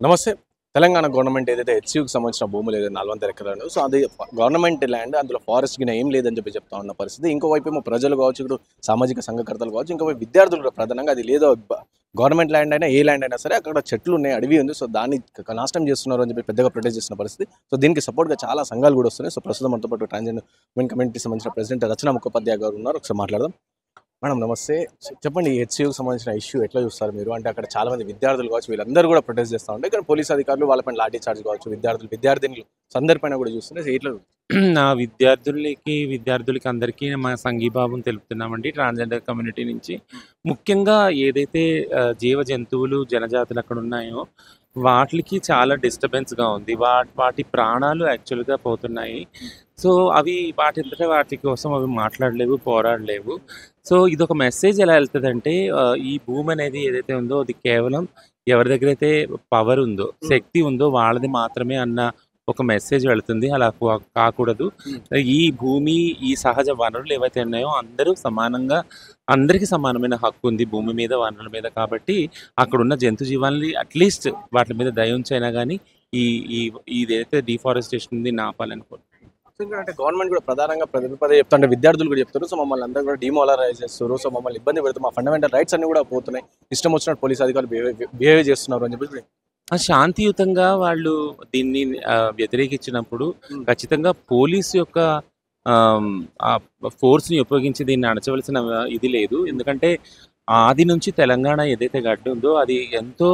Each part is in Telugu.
నమస్తే. తెలంగాణ గవర్నమెంట్ ఏదైతే హెచ్‌సియూకి సంబంధించిన భూములు ఏదైతే 400 ఎకరాలు సో అది గవర్నమెంట్ ల్యాండ్ అందులో ఫారెస్ట్ గిన ఏం లేదని చెప్తా ఉన్న పరిస్థితి. ఇంకోవైపేమో ప్రజలు కావచ్చు, ఇప్పుడు సామాజిక సంఘకర్తలు కావచ్చు, ఇంకోవైపు విద్యార్థులు కూడా ప్రధానంగా అది లేదో గవర్నమెంట్ ల్యాండ్ అయినా ఏ ల్యాండ్ అయినా సరే అక్కడ చెట్లు ఉన్నాయి, అడవి ఉంది. సో దాన్ని నాశనం చేస్తున్నారు అని చెప్పి పెద్దగా ప్రొటెస్ట్ చేస్తున్న పరిస్థితి. సో దీనికి సపోర్ట్‌గా చాలా సంఘాలు కూడా వస్తున్నాయి. సో ప్రస్తుతం మనతో పాటు ట్రాన్స్‌జెండర్ ఉమెన్ కమ్యూనిటీకి సంబంధించిన ప్రెసిడెంట్ రచన ముఖోపాధ్యాయ గారు ఉన్నారు. ఒకసారి మాట్లాడదాం. మేడం నమస్తే. చెప్పండి, ఈ హెచ్‌సియూకి సంబంధించిన ఇష్యూ ఎట్లా చూస్తారు మీరు? అంటే అక్కడ చాలా మంది విద్యార్థులు కావచ్చు, వీళ్ళందరూ కూడా ప్రొటెస్ట్ చేస్తా ఉంటే ఇక్కడ పోలీస్ అధికారులు వాళ్ళపైన లాఠీ చార్జ్ కావచ్చు, విద్యార్థినులు అందరిపైన కూడా చూస్తుంటే సో ఎట్లా? నా విద్యార్థులకి అందరికీ మా సంఘీభావం తెలుపుతున్నామండి ట్రాన్స్‌జెండర్ కమ్యూనిటీ నుంచి. ముఖ్యంగా ఏదైతే జీవ జంతువులు, జనజాతులు అక్కడ ఉన్నాయో వాటికి చాలా డిస్టర్బెన్స్‌గా ఉంది. వాటి ప్రాణాలు యాక్చువల్‌గా పోతున్నాయి. సో అవి వాటి కోసం అవి మాట్లాడలేవు, పోరాడలేవు. సో ఇదొక మెసేజ్ ఎలా వెళ్తదంటే ఈ భూమి అనేది ఏదైతే ఉందో అది కేవలం ఎవరి దగ్గరైతే పవర్ ఉందో, శక్తి ఉందో వాళ్ళది మాత్రమే అన్న ఒక మెసేజ్ వెళ్తుంది. అలా కాకూడదు. ఈ భూమి, ఈ సహజ వనరులు ఏవైతే ఉన్నాయో అందరికీ సమానమైన హక్కు ఉంది భూమి మీద, వనరుల మీద. కాబట్టి అక్కడున్న జంతు జీవాలని అట్లీస్ట్ వాటి మీద దయ ఉంచైనా కానీ ఈ ఈ ఇదైతే డిఫారెస్టేషన్ ఉంది ఆపాలనుకుంటున్నాను. అంటే గవర్నమెంట్ కూడా ప్రధానంగా పదే చెప్తుంటే విద్యార్థులు కూడా చెప్తారు. సో మమ్మల్ని అందరూ కూడా డిమోరలైజ్ చేస్తారు. సో మమ్మల్ని ఇబ్బంది పెడుతూ మా ఫండమెంటల్ రైట్స్ అన్ని కూడా పోతున్నాయి, ఇష్టం వచ్చినట్టు పోలీస్ అధికారులు బిహేవ్ చేస్తున్నారు అని చెప్పి శాంతియుతంగా వాళ్ళు దీన్ని వ్యతిరేకించినప్పుడు ఖచ్చితంగా పోలీసు యొక్క ఫోర్స్ని ఉపయోగించి దీన్ని అణచవలసిన ఇది లేదు. ఎందుకంటే ఆది నుంచి తెలంగాణ ఏదైతే గడ్డ ఉందో అది ఎంతో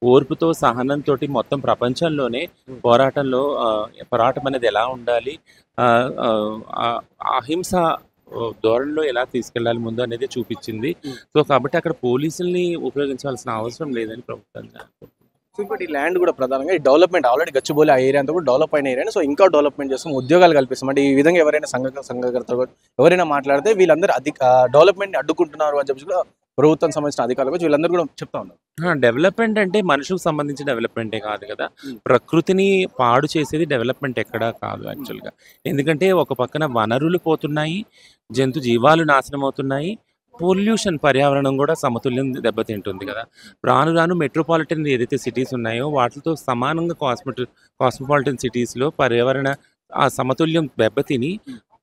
ఓర్పుతో, సహనంతో మొత్తం ప్రపంచంలోనే పోరాటం అనేది ఎలా ఉండాలి, అహింస ధోరణిలో ఎలా తీసుకెళ్లాలి ముందు అనేది చూపించింది. సో కాబట్టి అక్కడ పోలీసుల్ని ఉపయోగించాల్సిన అవసరం లేదని ప్రభుత్వంగా. సో ఇంకోటి ఈ ల్యాండ్ కూడా ప్రధానంగా ఈ డెవలప్మెంట్ ఆల్రెడీ గచ్చిబౌలి ఆ ఏరియా అంతా కూడా డెవలప్ అయిన ఏరియా. సో ఇంకా డెవలప్మెంట్ చేస్తాం, ఉద్యోగాలు కల్పిస్తాం. అంటే ఈ విధంగా ఎవరైనా సంఘకర్తలు ఎవరైనా మాట్లాడితే వీళ్ళందరూ డెవలప్మెంట్ అడ్డుకుంటున్నారు అని చెప్పి ప్రభుత్వం సంబంధించిన అధికారులు వీళ్ళందరూ కూడా చెప్తా ఉన్నారు. డెవలప్మెంట్ అంటే మనుషులకు సంబంధించిన డెవలప్మెంటే కాదు కదా, ప్రకృతిని పాడు చేసేది డెవలప్మెంట్ ఎక్కడా కాదు యాక్చువల్గా. ఎందుకంటే ఒక పక్కన వనరులు పోతున్నాయి, జంతు జీవాలు నాశనం అవుతున్నాయి, పొల్యూషన్, పర్యావరణం కూడా సమతుల్యం దెబ్బతింటుంది కదా. రాను మెట్రోపాలిటన్ ఏదైతే సిటీస్ ఉన్నాయో వాటితో సమానంగా కాస్మోపాలిటన్ సిటీస్లో పర్యావరణ ఆ సమతుల్యం దెబ్బతిని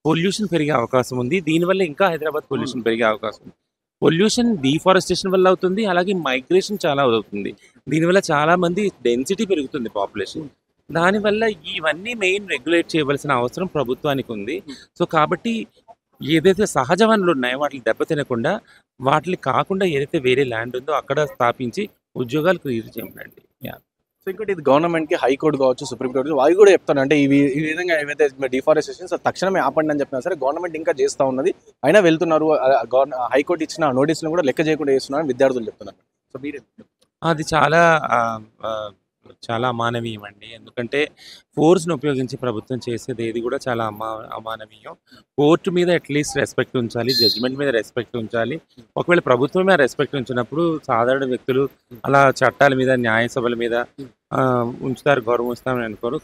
పొల్యూషన్ పెరిగే అవకాశం ఉంది. దీనివల్ల ఇంకా హైదరాబాద్ పొల్యూషన్ పెరిగే అవకాశం ఉంది. పొల్యూషన్ డిఫారెస్టేషన్ వల్ల అవుతుంది, అలాగే మైగ్రేషన్ చాలా అవుతుంది. దీనివల్ల చాలామంది డెన్సిటీ పెరుగుతుంది పాపులేషన్. దానివల్ల ఇవన్నీ మెయిన్ రెగ్యులేట్ చేయవలసిన అవసరం ప్రభుత్వానికి ఉంది. సో కాబట్టి ఏదైతే సహజ వనరులు ఉన్నాయో వాటిని దెబ్బతినకుండా, వాటిని కాకుండా ఏదైతే వేరే ల్యాండ్ ఉందో అక్కడ స్థాపించి ఉద్యోగాలు క్రియేట్ చేయమండి. సో ఇంకోటి ఇది గవర్నమెంట్కి హైకోర్టు కావచ్చు, సుప్రీంకోర్టు అవి కూడా చెప్తాను. అంటే ఈ విధంగా ఏవైతే డిఫారెస్టేషన్ సో తక్షణమే ఆపండి అని చెప్పినా సరే గవర్నమెంట్ ఇంకా చేస్తూ ఉన్నది, అయినా వెళ్తున్నారు. హైకోర్టు ఇచ్చిన నోటీసులను కూడా లెక్క చేయకుండా చేస్తున్నారని విద్యార్థులు చెప్తున్నారు. సో మీరే అది చాలా అమానవీయం అండి. ఎందుకంటే ఫోర్స్ను ఉపయోగించి ప్రభుత్వం చేసేది ఏది కూడా చాలా అమానవీయం. కోర్టు మీద అట్లీస్ట్ రెస్పెక్ట్ ఉంచాలి, జడ్జిమెంట్ మీద రెస్పెక్ట్ ఉంచాలి. ఒకవేళ ప్రభుత్వమే రెస్పెక్ట్ ఉంచినప్పుడు సాధారణ వ్యక్తులు అలా చట్టాల మీద, న్యాయ సభల మీద గౌరవం ఇస్తామని అనుకోరు.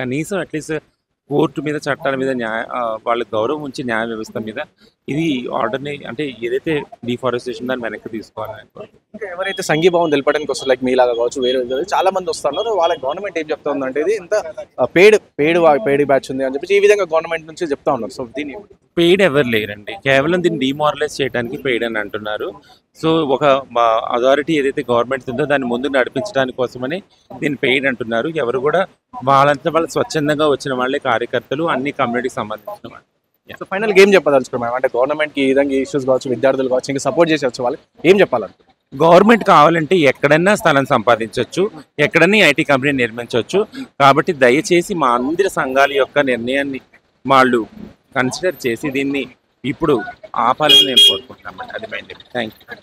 కనీసం అట్లీస్ట్ కోర్టు మీద, చట్టాల మీద వాళ్ళ గౌరవం ఉంచి న్యాయ వ్యవస్థ మీద ఇది ఆర్డర్ని అంటే ఏదైతే డిఫారెస్టేషన్ దాన్ని వెనక్కి తీసుకోవాలని అనుకోరు. ఇంకా ఎవరైతే సంఘీభావం తెలపడానికి వస్తారు, లైక్ మీలాగా కావచ్చు, వేరే చాలా మంది వస్తున్నారు, వాళ్ళ గవర్నమెంట్ ఏం చెప్తా ఉందంటే ఇది ఇంత పెయిడ్ బ్యాచ్ ఉంది అని చెప్పి ఈ విధంగా గవర్నమెంట్ నుంచి చెప్తా ఉన్నారు. సో దీన్ని పెయిడ్ ఎవరు లేరండి, కేవలం దీన్ని డిమారలైజ్ చేయడానికి పెయిడ్ అని అంటున్నారు. సో ఒక అథారిటీ ఏదైతే గవర్నమెంట్ ఉందో దాన్ని ముందు నడిపించడానికి కోసమని దీన్ని పెయిడ్ అంటున్నారు. ఎవరు కూడా వాళ్ళంతా వాళ్ళు స్వచ్ఛందంగా వచ్చిన వాళ్ళే కార్యకర్తలు, అన్ని కమ్యూనిటీకి సంబంధించిన వాళ్ళు. సో ఫైనల్గా ఏం చెప్పదలుచుకున్నాం అంటే గవర్నమెంట్కి ఈ విధంగా ఇష్యూస్ కావచ్చు, విద్యార్థులు కావచ్చు, ఇంకా సపోర్ట్ చేసి వచ్చే వాళ్ళు ఏం చెప్పాలంటే? గవర్నమెంట్ కావాలంటే ఎక్కడన్నా స్థలం సంపాదించవచ్చు, ఎక్కడన్నా ఐటీ కంపెనీ నిర్మించవచ్చు. కాబట్టి దయచేసి మా అందరి సంఘాల యొక్క నిర్ణయాన్ని వాళ్ళు కన్సిడర్ చేసి దీన్ని ఇప్పుడు ఆపాలని నేను కోరుకుంటున్నాను. అది మైండ్. Thank you.